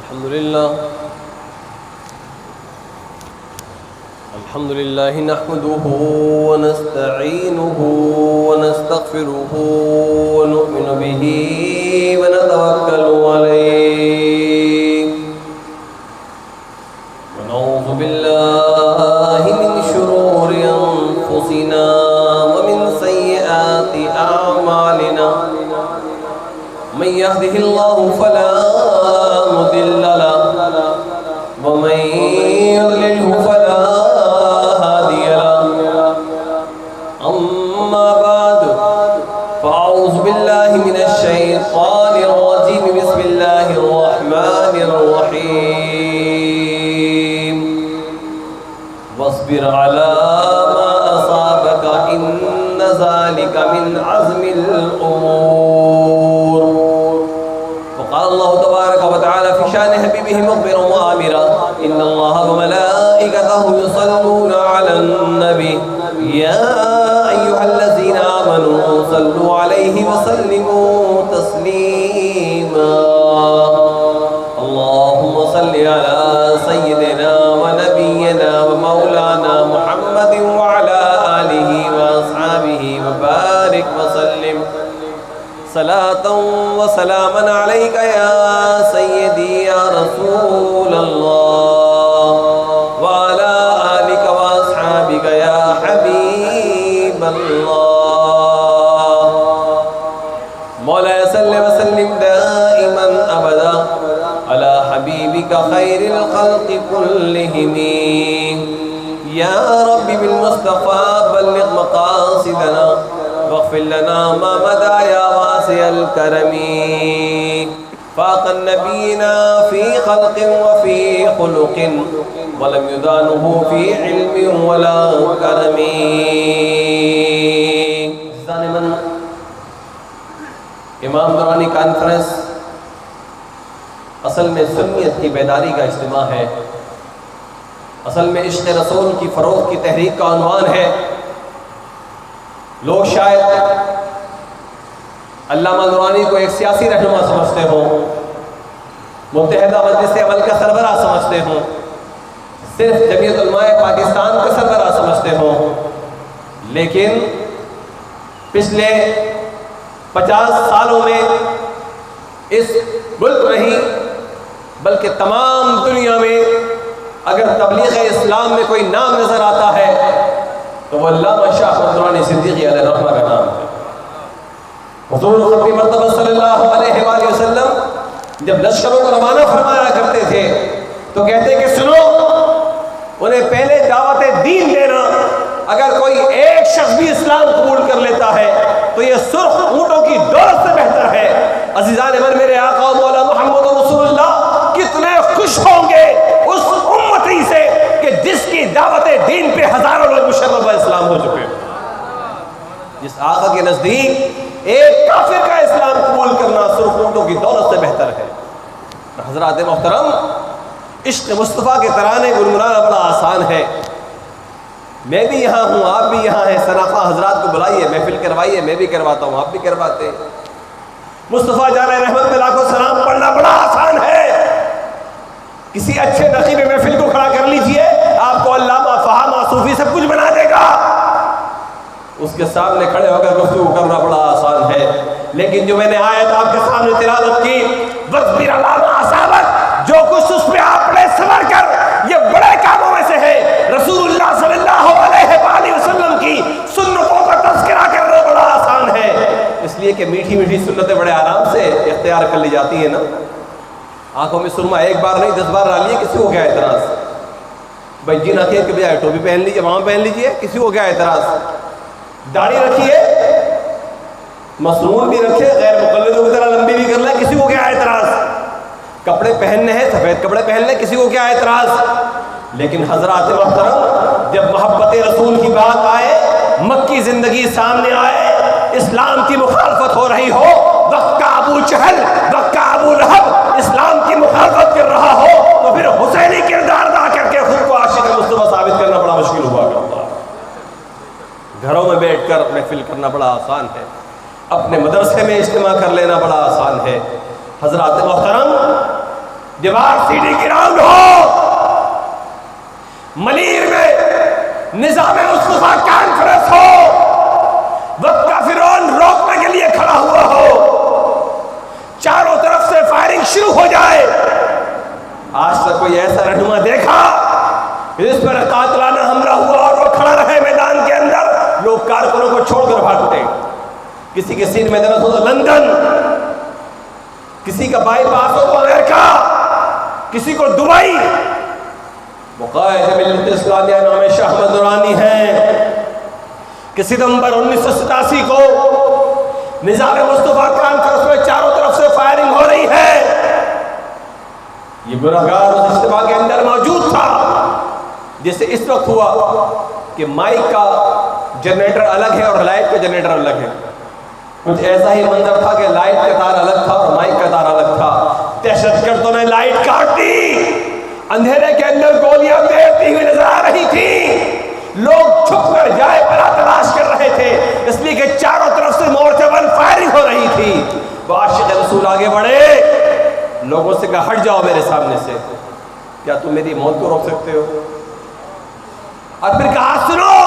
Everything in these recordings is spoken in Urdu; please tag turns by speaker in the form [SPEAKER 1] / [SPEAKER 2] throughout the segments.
[SPEAKER 1] الحمد لله نحمده ونستعينه ونستغفره ونؤمن به ونتوكل عليه ونعوذ بالله من شرور أنفسنا ومن سيئات أعمالنا من يهده الله فلا مضل له ومن يضلله فلا هادي له أما بعد فأعوذ بالله من الشيطان الرجيم بسم الله الرحمن الرحيم واصبر على ما أصابك إن ذلك من عزم الأمور. وقال الله تبارك وتعالى في شأن حبيبه مخبرا وآمرا إن الله وملائكته يصلون على النبي يا أيها الذين آمنوا صلوا عليه وسلموا تسليما. اللهم صل على سيدنا ونبينا ومولانا محمد وعلى آله وأصحابه وبارك وسلم صلاة وسلاما عليك يا سيدي يا رسول الله وعلى آلك وأصحابك يا حبيب الله. مولاي صل وسلم دائما أبدا على حبيبك خير الخلق كلهم. يا رب بالمصطفى بلغ مقاصدنا واغفر لنا ما مدى يا واسع الكرم. فاق النبيين في خلق وفي خلق ولم يدانه في علم ولا كرم. امام نورانی کانفرنس اصل میں سنیت کی بیداری کا اجتماع ہے، اصل میں عشق رسول کی فروغ کی تحریک کا عنوان ہے. لوگ شاید علامہ نورانی کو ایک سیاسی رہنما سمجھتے ہوں، متحدہ مجلس عمل کا سربراہ سمجھتے ہوں، صرف جمعیت علماء پاکستان کا سربراہ سمجھتے ہوں، لیکن پچھلے 50 سالوں میں اس ملک نہیں بلکہ تمام دنیا میں اگر تبلیغ اسلام میں کوئی نام نظر آتا ہے تو وہ علامہ شاہ احمد نورانی صدیقی علیہ الرحمہ کا نام ہے. حضور خطبی مرتبہ صلی اللہ علیہ وآلہ وسلم جب لشکروں کو روانہ فرمایا کرتے تھے تو کہتے کہ سنو، انہیں پہلے دعوت دین دینا. اگر کوئی ایک شخص بھی اسلام قبول کر لیتا ہے تو یہ سرخ اونٹوں کی دولت سے بہتر ہے. عزیزان من، میرے آقا مولا محمد رسول اللہ کتنے خوش ہوں گے اس امتی سے کہ جس کی دعوت دین پہ ہزاروں لوگ مشرف اسلام ہو چکے. جس آقا کے نزدیک ایک کافر کا اسلام قبول کرنا سرخ اونٹوں کی دولت سے بہتر ہے. حضرات محترم، عشق مصطفیٰ کے ترانے گنگنانا بڑا آسان ہے. میں بھی یہاں ہوں، آپ بھی یہاں ہیں. سناخواہ حضرات کو بلائیے، محفل کروائیے، میں بھی کرواتا ہوں، آپ بھی کرواتے ہیں. مصطفیٰ جان رحمت میں لاکھوں سلام پڑھنا بڑا آسان ہے. کسی اچھے نقیب محفل کو کھڑا کر لیجئے، آپ کو علامہ فہامہ صوفی سب کچھ بنا دے گا. اس کے سامنے کھڑے ہو کر گفتگو کرنا بڑا آسان ہے. لیکن جو میں نے آیت آپ کے سامنے تلاوت کی، وَاصْبِرْ عَلَىٰ مَا أَصَابَكَ، جو کچھ اس پہ آپ نے صبر کر، یہ بڑے کاموں میں سے ہے. رسول اللہ صلی اللہ علیہ وآلہ وسلم کی سنتوں کا تذکرہ کرنا بڑا آسان ہے، اس لیے کہ میٹھی میٹھی سنتیں بڑے آرام سے اختیار کر لی جاتی ہیں نا. آنکھوں میں سرما ایک بار نہیں 10 بار ڈال لیے، کسی کو کیا اعتراض؟ بھائی جن آنکھیں کے بجائے ٹوپی پہن لیجیے، وہاں پہن لیجیے، کسی کو کیا اعتراض؟ داڑھی رکھیے، مسنون بھی رکھے، غیر مقلدوں کی طرح لمبی بھی کر لیں، کسی کو کیا اعتراض؟ کپڑے پہننے ہیں، سفید کپڑے پہن لیں، کسی کو کیا اعتراض؟ لیکن حضرات محترم، جب محبت رسول کی بات آئے، مکی زندگی سامنے آئے، اسلام کی مخالفت ہو رہی ہو، وقت کا ابو جہل، وقت کا ابو لہب اسلام کی مخالفت کر رہا ہو، تو پھر حسینی کردار ادا کر کے خود کو عاشق مصطفیٰ ثابت کرنا بڑا مشکل ہوا کرتا ہے. گھروں میں بیٹھ کر محفل کرنا بڑا آسان ہے، اپنے مدرسے میں اجتماع کر لینا بڑا آسان ہے. حضرات محترم، دیوار سی ڈی گراؤنڈ ہو، منیر میں نظام مصطفیٰ کانفرنس ہو، وقت کا فرعون روکنے کے لیے کھڑا ہوا ہو، چاروں طرف سے فائرنگ شروع ہو جائے، آج تک کوئی ایسا رہنما دیکھا جس پر قاتلانہ حملہ ہوا اور وہ کھڑا رہے میدان کے اندر؟ لوگ کارکنوں کو چھوڑ کر بھاگتے، کسی کے سین میں درد ہو تو لندن، کسی کا بائی پاس ہو تو امریکہ، کسی کو دبئی۔ وہ قائد ملت اسلامیہ نام شاہ احمد نورانی ہیں کہ ستمبر 1987 کو نظام مصطفیٰ کانفرنس میں چاروں طرف سے فائرنگ ہو رہی ہے، یہ گناہگار اس اجتماع کے اندر موجود تھا، جیسے اس وقت ہوا کہ مائک کا جنریٹر الگ ہے اور لائٹ کا جنریٹر الگ ہے، کچھ ایسا ہی منظر تھا کہ لائٹ کا تار الگ تھا اور مائک کا تار الگ تھا، دہشت گردوں نے لائٹ کاٹ دی، اندھیرے کے اندر گولیاں تیرتی ہوئی نظر آ رہی تھی، لوگ چھپ کر جائے پناہ تلاش کر رہے تھے، اس لیے کہ چاروں طرف سے مورچہ بند فائرنگ ہو رہی تھی۔ وہ عاشق رسول آگے بڑھے، لوگوں سے کہا ہٹ جاؤ میرے سامنے سے، کیا تم میری موت کو روک سکتے ہو؟ اور پھر کہا سنو،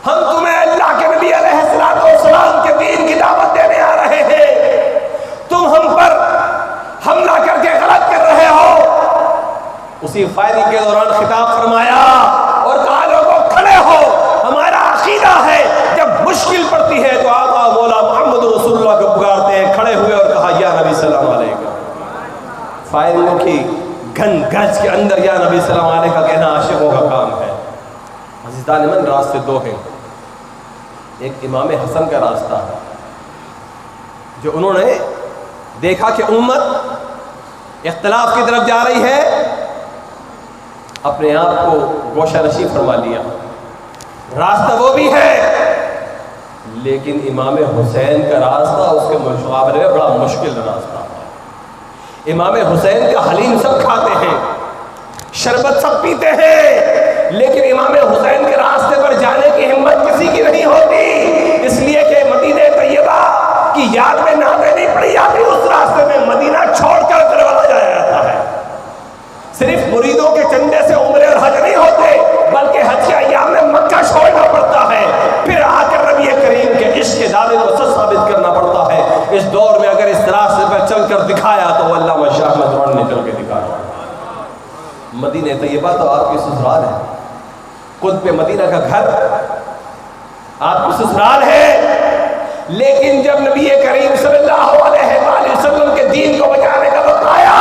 [SPEAKER 1] ہم تمہیں اللہ کے نبی علیہ السلام کے دین کی دعوت دینے آ رہے ہیں، تم ہم پر حملہ کر کے غلط کر رہے ہو۔ اسی فائرنگ کے دوران خطاب فرمایا اور کہا لوگوں کھڑے ہو، ہمارا عقیدہ ہے جب مشکل پڑتی ہے تو آقا مولا محمد رسول اللہ کو پکارتے ہیں، کھڑے ہوئے اور کہا یا نبی سلام علیکم۔ فائرنگوں کی گھن گرج کے اندر یا نبی سلام علیکم کا کہنا عاشقوں کا کام ہے۔ عزیزان من، راستے دو ہیں، ایک امام حسن کا راستہ ہے جو انہوں نے دیکھا کہ امت اختلاف کی طرف جا رہی ہے، اپنے آپ کو گوشہ نشین فرما لیا، راستہ وہ بھی ہے، لیکن امام حسین کا راستہ اس کے مقابلے میں بڑا مشکل راستہ ہے۔ امام حسین کا حلیم سب کھاتے ہیں، شربت سب پیتے ہیں، لیکن امام حسین کے راستے پر جانے کی ہمت کسی کی نہیں ہوتی، اس لیے کہ مدینہ طیبہ کی یاد میں نعتیں نہیں پڑھی جاتی، اس راستے میں مدینہ چھوڑ کر کربلا جایا جاتا ہے۔ صرف مریدوں کے چندے سے عمرے اور حج نہیں ہوتے، بلکہ حج کے ایام میں مکہ چھوڑنا پڑتا ہے، پھر آ کر نبی کریم کے عشق کے دعوے کو سچ ثابت کرنا پڑتا ہے۔ اس دور میں اگر اس راستے پر چل کر دکھایا تو وہ علامہ شاہ احمد نورانی نے چل کے دکھایا۔ مدینہ طیبہ تو آپ کی سسرال ہے، قطب مدینہ کا گھر آپ کی سسرال ہے، لیکن جب نبی کریم صلی اللہ علیہ وآلہ وسلم کے دین کو بچانے کا وقت آیا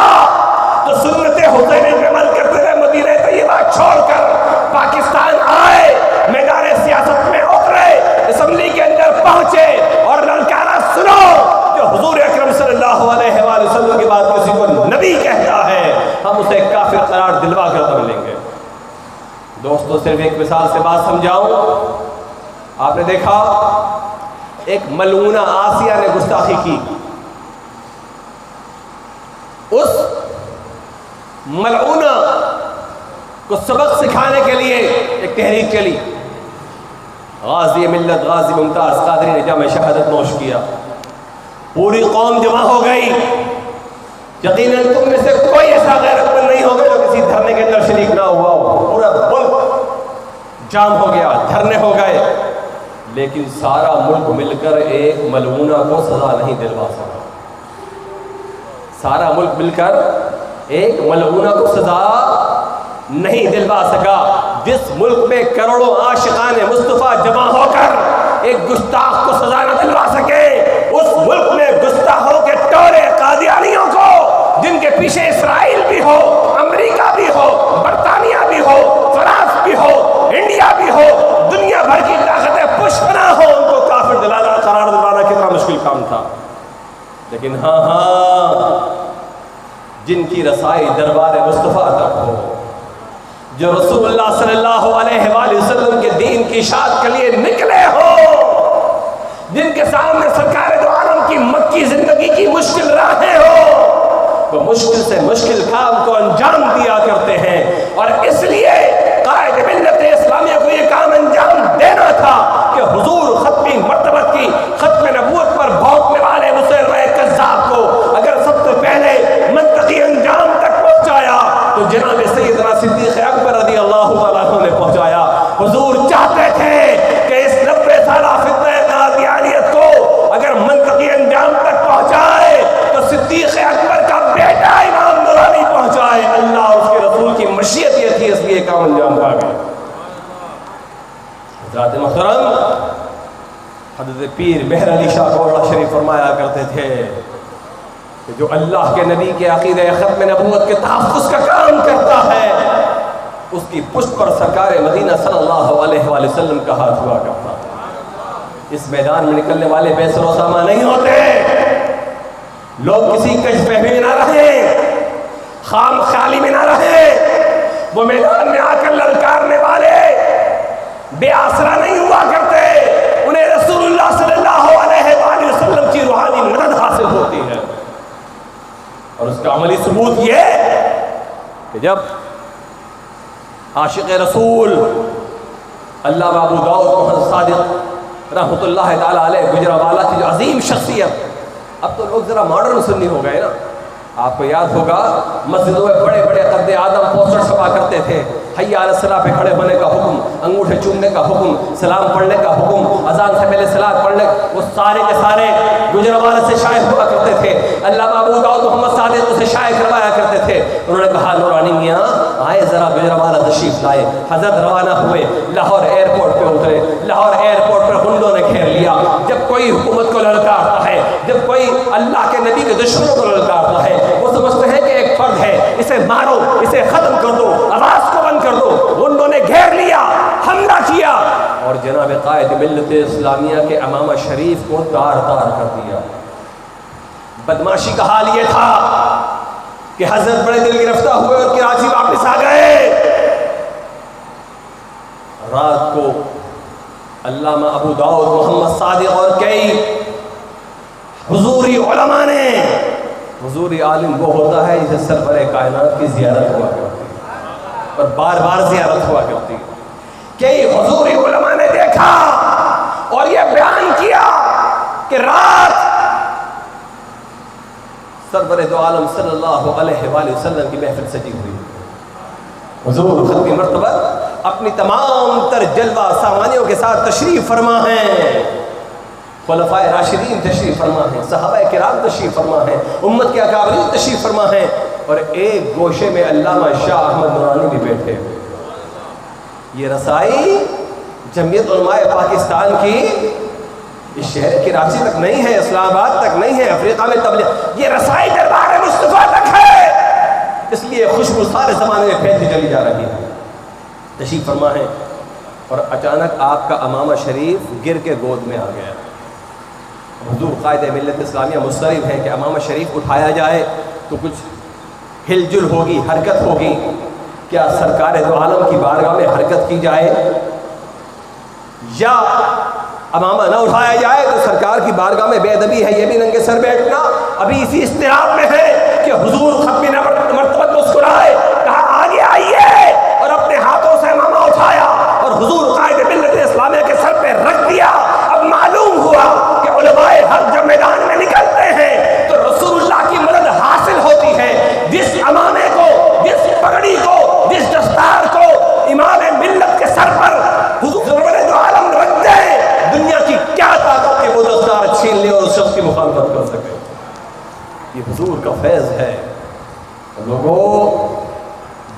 [SPEAKER 1] تو سنت حسین پہ عمل کرتے ہوئے مدینہ طیبہ چھوڑ کر پاکستان آئے، میدان سیاست میں اترے، اسمبلی کے اندر پہنچے اور للکارا سنو، جو حضور اکرم صلی اللہ علیہ وآلہ وسلم کے بعد کسی کو نبی کہتا ہے ہم اسے کافر قرار دلوا کر دم لیں گے۔ دوستو صرف ایک مثال سے بات سمجھاؤں، آپ نے دیکھا ایک ملعونہ آسیہ نے گستاخی کی، اس ملعونہ کو سبق سکھانے کے لیے ایک تحریک چلی، غازی ملت غازی ممتاز قادری نے جامع شہادت نوش کیا، پوری قوم جمع ہو گئی، یقیناً تم میں سے کوئی ایسا غیرت مند نہیں ہوگا جو کسی دھرنے کے اندر شریک نہ ہوا ہو، پورا ملک جام ہو گیا، دھرنے ہو گئے، لیکن سارا ملک مل کر ایک ملعونہ کو سزا نہیں دلوا سکا، سارا ملک مل کر ایک ملعونہ کو سزا نہیں دلوا سکا۔ جس ملک میں کروڑوں عاشقان مصطفیٰ جمع ہو کر ایک گستاخ کو سزا نہ دلوا سکے، اس ملک میں گستاخوں کے ٹورے قادیانیوں کو، جن کے پیچھے اسرائیل بھی ہو، امریکہ بھی ہو، برطانیہ بھی ہو، فرانس بھی ہو، انڈیا بھی ہو، دنیا بھر کی طاقتیں پشپنا ہو، ان کو کافر دلانا قرار دلانا کتنا مشکل کام تھا، لیکن ہاں جن کی رسائی دربار مصطفیٰ تک ہو، جو رسول اللہ صلی اللہ علیہ وآلہ وسلم کے دین کی اشاعت کے لیے نکلے ہو، جن کے سامنے سرکار دو عالم کی مکی زندگی کی مشکل راہیں ہو، وہ مشکل سے مشکل کام کو انجام دیا کرتے ہیں، اور اس لیے قائد ملت اسلامیہ کو یہ کام انجام دینا تھا کہ حضور ختمی مرتبت کی ختم نبوت پر بھونکنے والے مسلمہ کذاب کو اگر سب سے پہلے منطقی حضرت پیر مہر علی شاہ کوڑا شریف فرمایا کرتے تھے کہ جو اللہ کے نبی کے عقیدہ ختم نبوت کے تحفظ کا کام کرتا ہے اس کی پشت پر سرکار مدینہ صلی اللہ علیہ وآلہ وسلم کا ہاتھ ہوا کرتا ہے۔ اس میدان میں نکلنے والے بے سر و سامان نہیں ہوتے، لوگ کسی کج فہمی میں نہ رہیں، خام خیالی میں نہ رہیں، وہ میدان میں آ کر للکارنے والے بے آسرا نہیں ہوا کرتے، انہیں رسول اللہ صلی اللہ علیہ وآلہ وسلم کی روحانی مدد حاصل ہوتی ہے۔ اور اس کا عملی ثبوت یہ کہ جب عاشق رسول علامہ ابو داؤد محمد صادق رحمۃ اللہ تعالیٰ علیہ گجرانوالہ کی جو عظیم شخصیت، اب تو لوگ ذرا ماڈرن سنی ہو گئے نا، آپ کو یاد ہوگا مسجدوں میں بڑے بڑے قد آدم پوسٹر چھپا کرتے تھے، حی علی الصلاۃ پہ کھڑے ہونے کا حکم، انگوٹھے چومنے کا حکم، سلام پڑھنے کا حکم، اذان سے پہلے صلاۃ پڑھنے، وہ سارے کے سارے گجرانوالہ سے شائع ہوا کرتے تھے۔ علامہ ابو داؤد محمد صادق اسے شائع کروایا کرتے تھے۔ انہوں نے کہا نورانی میاں آئے ذرا گجرانوالہ تشریف لائے۔ حضرت روانہ ہوئے، لاہور ایئرپورٹ پہ اترے، لاہور ایئرپورٹ پر غنڈوں نے گھیر لیا۔ جب کوئی حکومت کو للکارتا ہے، جب کوئی اللہ کے نبی کے دشمنوں کو للکارتا ہے، وہ سمجھتے ہیں کہ ایک فرد ہے، اسے مارو، اسے ختم کر دو، آواز کو بند کر دو۔ غنڈوں نے گھیر لیا، حملہ کیا اور جناب قائد ملت اسلامیہ کے امامہ شریف کو تار تار کر دیا۔ بدماشی کا حال یہ تھا کہ حضرت بڑے دل گرفتہ ہوئے اور کراچی واپس آ گئے۔ رات کو علامہ ابو داؤد محمد صادق اور کئی حضوری علماء نے، حضوری عالم وہ ہوتا ہے جسے سرور کائنات کی زیارت ہوا کرتی ہے اور بار بار زیارت ہوا کرتی ہے، کئی حضوری علماء نے دیکھا اور یہ بیان کیا کہ رات سرور دو عالم صلی اللہ علیہ وآلہ وسلم کی محفل سجی ہوئی، حضور ختم مرتبہ اپنی تمام تر جلوہ سامانیوں کے ساتھ تشریف فرما ہیں، خلفائے راشدین تشریف فرما ہیں، صحابہ کرام تشریف فرما ہیں، امت کے اکابرین تشریف فرما ہیں، اور ایک گوشے میں علامہ شاہ احمد نورانی بھی بیٹھے ہوئے۔ یہ رسائی جمعیت علماء پاکستان کی اس شہر کراچی تک نہیں ہے، اسلام آباد تک نہیں ہے، افریقہ میں تبلیغ، یہ رسائی دربار مصطفیٰ تک ہے، اس لیے خوشبو سارے زمانے میں پھیلتی چلی جا رہی ہے۔ تشریف فرما ہے اور اچانک آپ کا امامہ شریف گر کے گود میں آ گیا۔ حضور قائد ملت اسلامیہ مسترب ہے کہ امامہ شریف اٹھایا جائے تو کچھ ہل جل ہوگی، حرکت ہوگی، کیا سرکار دو عالم کی بارگاہ میں حرکت کی جائے یا امامہ نہ اٹھایا جائے تو سرکار کی بارگاہ میں بے ادبی ہے، یہ بھی ننگے سر بیٹھنا۔ ابھی اسی اضطراب میں ہے کہ حضور ختم مرتبہ مسکرائے، کہا آگے آئیے، اور اپنے ہاتھوں سے امامہ اٹھایا اور حضور قائد ملت اسلامیہ کے سر پہ رکھ دیا۔ اب معلوم ہوا کہ علماء حق جب میدان میں نکلتے ہیں تو رسول اللہ کی مدد حاصل ہوتی ہے۔ جس امامے کو، جس پگڑی کو، جس دستار کو امام ملت کے سر پر حضور دو عالم رکھ دیں، دنیا کی کیا طاقت کہ وہ دستار چھین لے اور اس شخص کی مخالفت کر سکے۔ یہ حضور کا فیض ہے۔ لوگوں،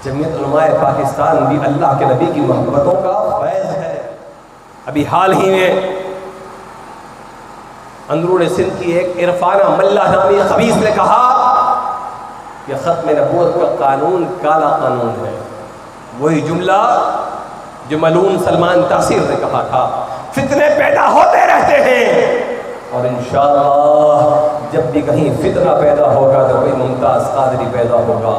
[SPEAKER 1] جمعیت علماء پاکستان بھی اللہ کے نبی کی محبتوں کا فیض ہے۔ ابھی حال ہی میں اندرون سندھ کی ایک عرفانہ ملا نامی خبیث نے کہا کہ ختم نبوت کا قانون کالا قانون ہے، وہی جملہ جو ملعون سلمان تاثیر نے کہا تھا۔ فتنے پیدا ہوتے رہتے ہیں اور انشاءاللہ جب بھی کہیں فتنہ پیدا ہوگا تو کوئی ممتاز قادری پیدا ہوگا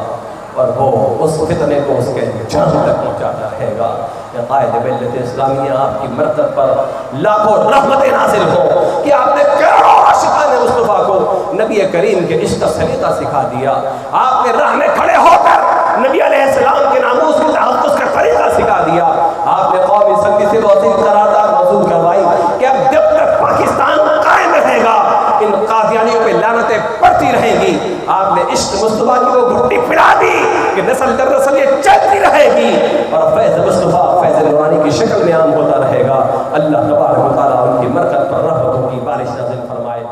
[SPEAKER 1] اور وہ اس فتنے کو اس کے جان تک پہنچاتا رہے گا۔ کہ قائد ملت اسلامیہ آپ کی مرتبہ پر لاکھوں رحمتیں نازل ہوں کہ آپ نے کروڑوں عاشقان مصطفیٰ کو نبی کریم کے عشق کا سلیقہ سکھا دیا۔ آپ نے راہ میں کھڑے ہو کر نبی علیہ السلام کے ناموس کے تحفظ کا طریقہ سکھا دیا۔ آپ نے قومی سنگی سے وسیع قرارداد موصول کروائی کہ اب جب تک پاکستان قائم رہے گا ان قادیانیوں پہ لعنتیں پڑتی رہیں گی۔ آپ نے عشق مصطفیٰ کی وہ گھٹی پھیلا دی کہ نسل در نسل یہ چلتی رہے گی اور فیض مصطفیٰ فیض نورانی کی شکل میں عام ہوتا رہے گا۔ اللہ تبارک و تعالیٰ ان کی مرکز پر رحمتوں کی بارش نازل فرمائے۔